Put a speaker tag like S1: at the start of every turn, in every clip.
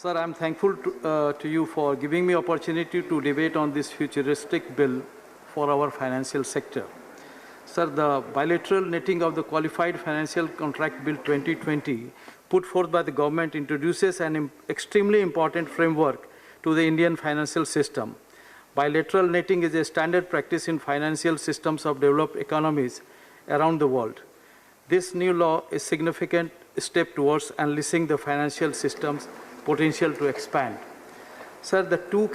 S1: Sir, I'm thankful to you for giving me opportunity to debate on this futuristic bill for our financial sector. Sir, the bilateral netting of the Qualified Financial Contract Bill 2020 put forth by the government introduces an extremely important framework to the Indian financial system. Bilateral netting is a standard practice in financial systems of developed economies around the world. This new law is a significant step towards unleashing the financial system's potential to expand. Sir, the two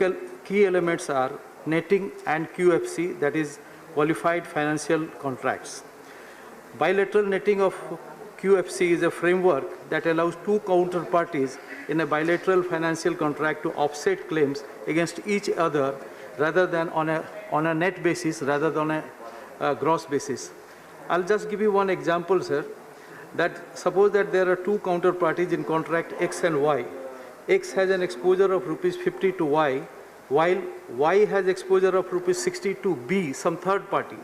S1: key elements are netting and QFC, that is Qualified Financial Contracts. Bilateral netting of QFC is a framework that allows two counterparties in a bilateral financial contract to offset claims against each other rather than on a net basis rather than on a gross basis. I'll just give you one example, sir. That suppose that there are two counterparties in contract X and Y. X has an exposure of rupees 50 to Y, while Y has exposure of rupees 60 to B, some third party.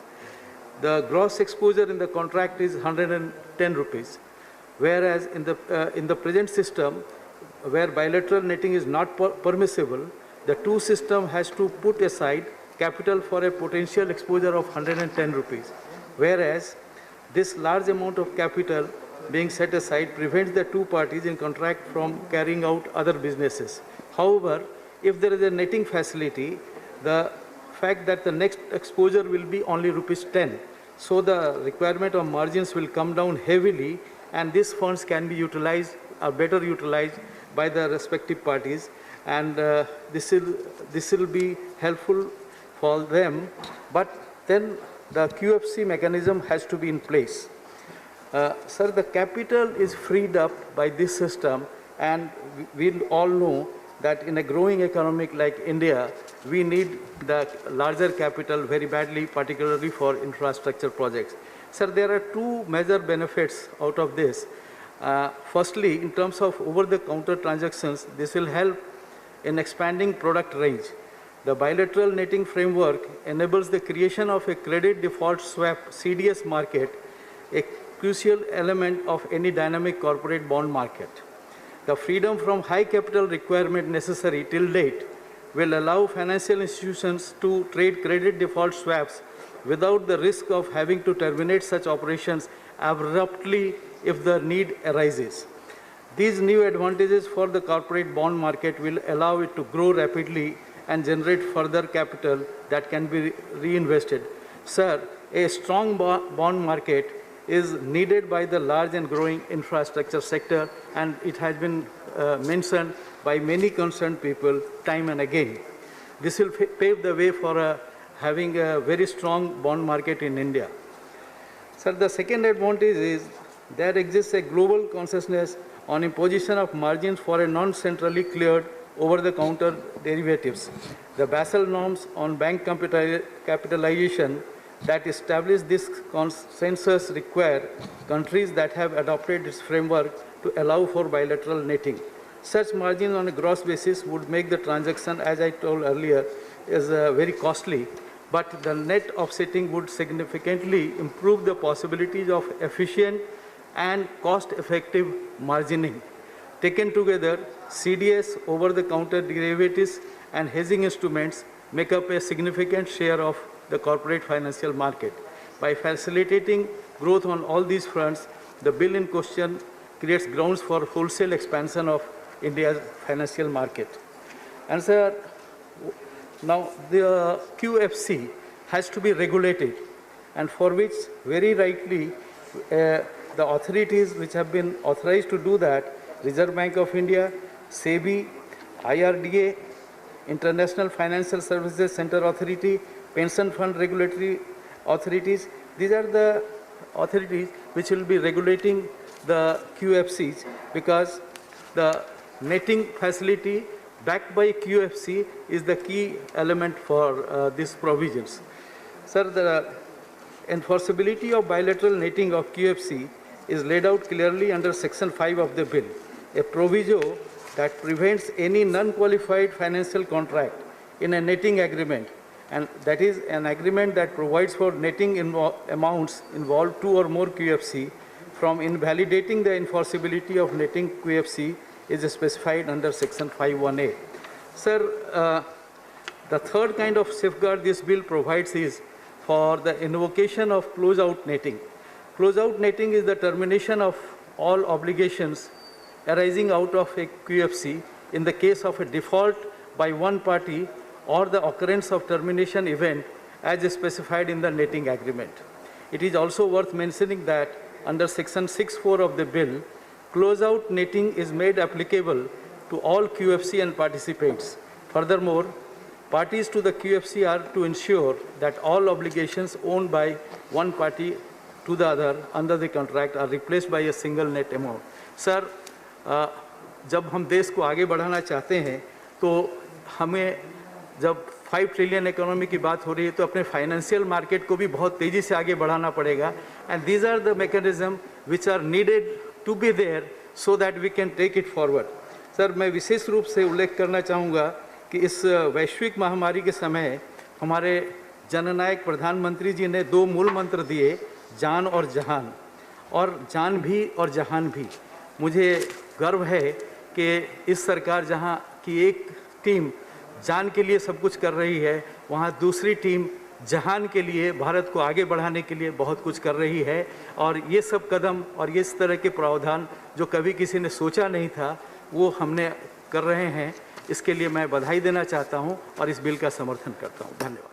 S1: The gross exposure in the contract is 110 rupees. Whereas in the present system, where bilateral netting is not permissible, the two system has to put aside capital for a potential exposure of 110 rupees. Whereas this large amount of capital being set aside prevents the two parties in contract from carrying out other businesses. However, if there is a netting facility, the fact that the next exposure will be only rupees 10, so the requirement of margins will come down heavily, and these funds can be utilized or better utilized by the respective parties, and this will be helpful for them. But then the QFC mechanism has to be in place. Sir, the capital is freed up by this system, and we all know that in a growing economy like India, we need the larger capital very badly, particularly for infrastructure projects. Sir, there are two major benefits out of this. Firstly, in terms of over-the-counter transactions, this will help in expanding product range. The bilateral netting framework enables the creation of a credit default swap CDS market, a crucial element of any dynamic corporate bond market. The freedom from high capital requirement necessary till date will allow financial institutions to trade credit default swaps without the risk of having to terminate such operations abruptly if the need arises. These new advantages for the corporate bond market will allow it to grow rapidly and generate further capital that can be reinvested. Sir, a strong bond market is needed by the large and growing infrastructure sector, and it has been mentioned by many concerned people time and again. This will pave the way for having a very strong bond market in India. Sir, the second advantage is there exists a global consciousness on imposition of margins for a non-centrally cleared over-the-counter derivatives. The Basel norms on bank capitalization that establish this consensus require countries that have adopted this framework to allow for bilateral netting. Such margin on a gross basis would make the transaction, as I told earlier, is very costly, but the net offsetting would significantly improve the possibilities of efficient and cost-effective margining. Taken together, CDS, over-the-counter derivatives, and hedging instruments make up a significant share of the corporate financial market. By facilitating growth on all these fronts, the bill in question creates grounds for wholesale expansion of India's financial market. And sir, now the QFC has to be regulated, and for which very rightly the authorities which have been authorized to do that, Reserve Bank of India, SEBI, IRDA, International Financial Services Center Authority, Pension Fund Regulatory Authorities. These are the authorities which will be regulating the QFCs, because the netting facility backed by QFC is the key element for these provisions. Sir, the enforceability of bilateral netting of QFC is laid out clearly under Section 5 of the bill, a proviso that prevents any non-qualified financial contract in a netting agreement, and that is an agreement that provides for netting amounts involved two or more QFC from invalidating the enforceability of netting QFC is specified under Section 5(1)(a). Sir, the third kind of safeguard this bill provides is for the invocation of closeout netting. Closeout netting is the termination of all obligations arising out of a QFC in the case of a default by one party or the occurrence of termination event as specified in the netting agreement. It is also worth mentioning that under Section 6(4) of the bill, closeout netting is made applicable to all QFC and participants. Furthermore, parties to the QFC are to ensure that all obligations owned by one party to the other under the contract are replaced by a single net amount. Sir, जब हम देश को आगे बढ़ाना चाहते हैं तो हमें जब 5 ट्रिलियन इकोनॉमी की बात हो रही है तो अपने फाइनेंशियल मार्केट को भी बहुत तेज़ी से आगे बढ़ाना पड़ेगा and these are the mechanism which are needed to be there so that we can take it forward. Sir, मैं विशेष रूप से उल्लेख करना चाहूँगा कि इस वैश्विक महामारी के समय हमारे जननायक प्रधानमंत्री जी ने 2 मूल मंत्र दिए, जान और जहान, और जान भी और जहान भी. मुझे गर्व है कि इस सरकार जहां की एक टीम जान के लिए सब कुछ कर रही है, वहां दूसरी टीम जहान के लिए, भारत को आगे बढ़ाने के लिए बहुत कुछ कर रही है. और ये सब कदम और इस तरह के प्रावधान जो कभी किसी ने सोचा नहीं था वो हमने कर रहे हैं. इसके लिए मैं बधाई देना चाहता हूं और इस बिल का समर्थन करता हूं. धन्यवाद.